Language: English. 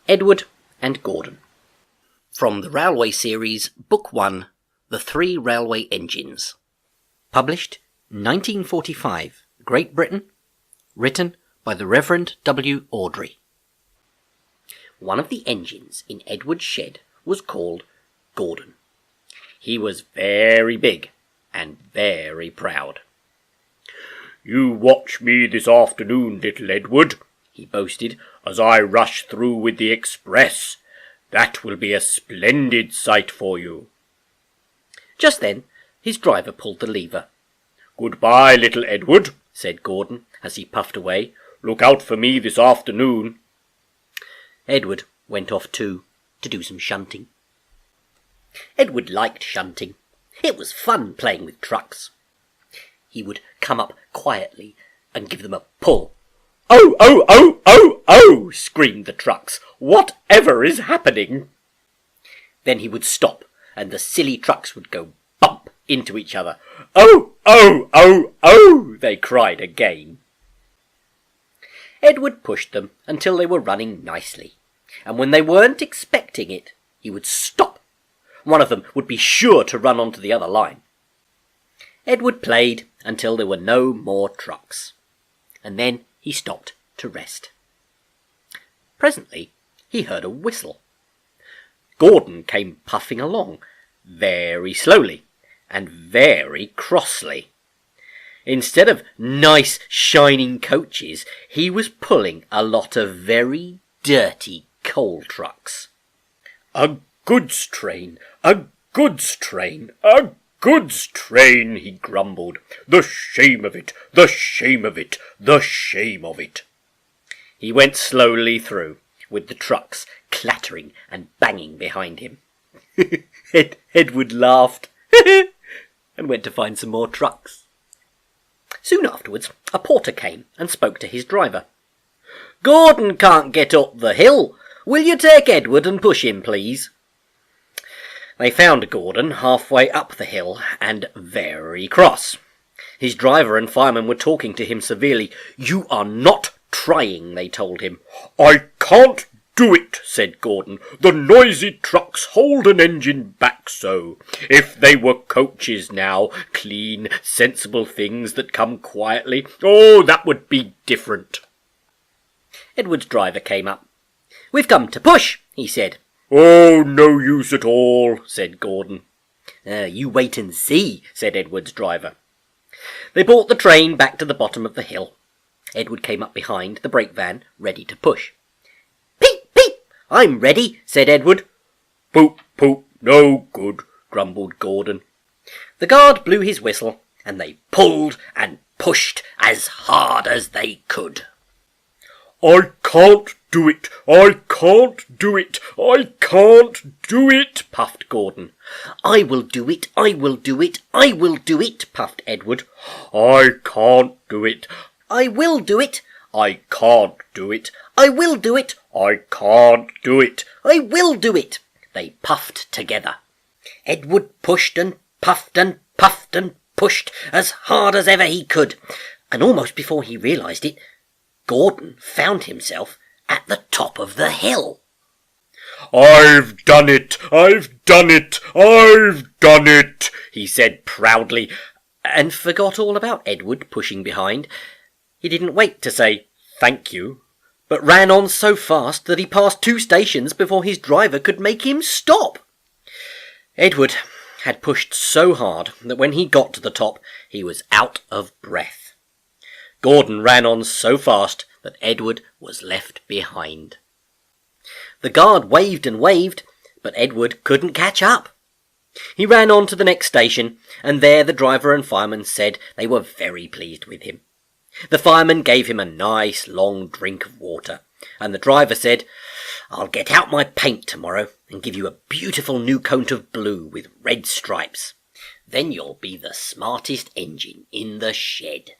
Edward and Gordon. From the Railway Series, Book 1, The Three Railway Engines. Published 1945, Great Britain. Written by the Reverend W. Awdry. One of the engines in Edward's shed was called Gordon. He was very big and very proud. "You watch me this afternoon, little Edward," he boasted, "as I rush through with the express. That will be a splendid sight for you." Just then his driver pulled the lever. "Goodbye, little Edward," said Gordon as he puffed away. "Look out for me this afternoon." Edward went off too, to do some shunting. Edward liked shunting. It was fun playing with trucks. He would come up quietly and give them a pull. "Oh, oh, oh, oh, oh!" screamed the trucks. "Whatever is happening?" Then he would stop, and the silly trucks would go bump into each other. "Oh, oh, oh, oh!" they cried again. Edward pushed them until they were running nicely, and when they weren't expecting it, he would stop. One of them would be sure to run onto the other line. Edward played until there were no more trucks, and then he stopped to rest. Presently he heard a whistle. Gordon came puffing along, very slowly and very crossly. Instead of nice shining coaches, he was pulling a lot of very dirty coal trucks. "A goods train, a goods train, a goods train," he grumbled. "The shame of it, the shame of it, the shame of it." He went slowly through, with the trucks clattering and banging behind him. Edward laughed and went to find some more trucks. Soon afterwards, a porter came and spoke to his driver. "Gordon can't get up the hill. Will you take Edward and push him, please?" They found Gordon halfway up the hill and very cross. His driver and fireman were talking to him severely. "You are not trying," they told him. "I can't do it," said Gordon. "The noisy trucks hold an engine back so. If they were coaches now, clean, sensible things that come quietly, oh, that would be different." Edward's driver came up. "We've come to push," he said. "Oh, no use at all," said Gordon. You wait and see," said Edward's driver. They brought the train back to the bottom of the hill. Edward came up behind the brake van, ready to push. "Peep, peep, I'm ready," said Edward. "Poop, poop, no good," grumbled Gordon. The guard blew his whistle, and they pulled and pushed as hard as they could. "I can't do it, I can't do it, I can't do it," puffed Gordon. "I will do it, I will do it, I will do it," puffed Edward. "I can't do it, I will do it, I can't do it, I will do it, I can't do it, I will do it." They puffed together. Edward pushed and puffed and puffed and pushed as hard as ever he could, and almost before he realised it, Gordon found himself at the top of the hill. "I've done it, I've done it, I've done it," he said proudly, and forgot all about Edward pushing behind. He didn't wait to say thank you, but ran on so fast that he passed 2 stations before his driver could make him stop. Edward had pushed so hard that when he got to the top, he was out of breath. Gordon ran on so fast that Edward was left behind. The guard waved and waved, but Edward couldn't catch up. He ran on to the next station, and there the driver and fireman said they were very pleased with him. The fireman gave him a nice long drink of water, and the driver said, "I'll get out my paint tomorrow and give you a beautiful new coat of blue with red stripes. Then you'll be the smartest engine in the shed."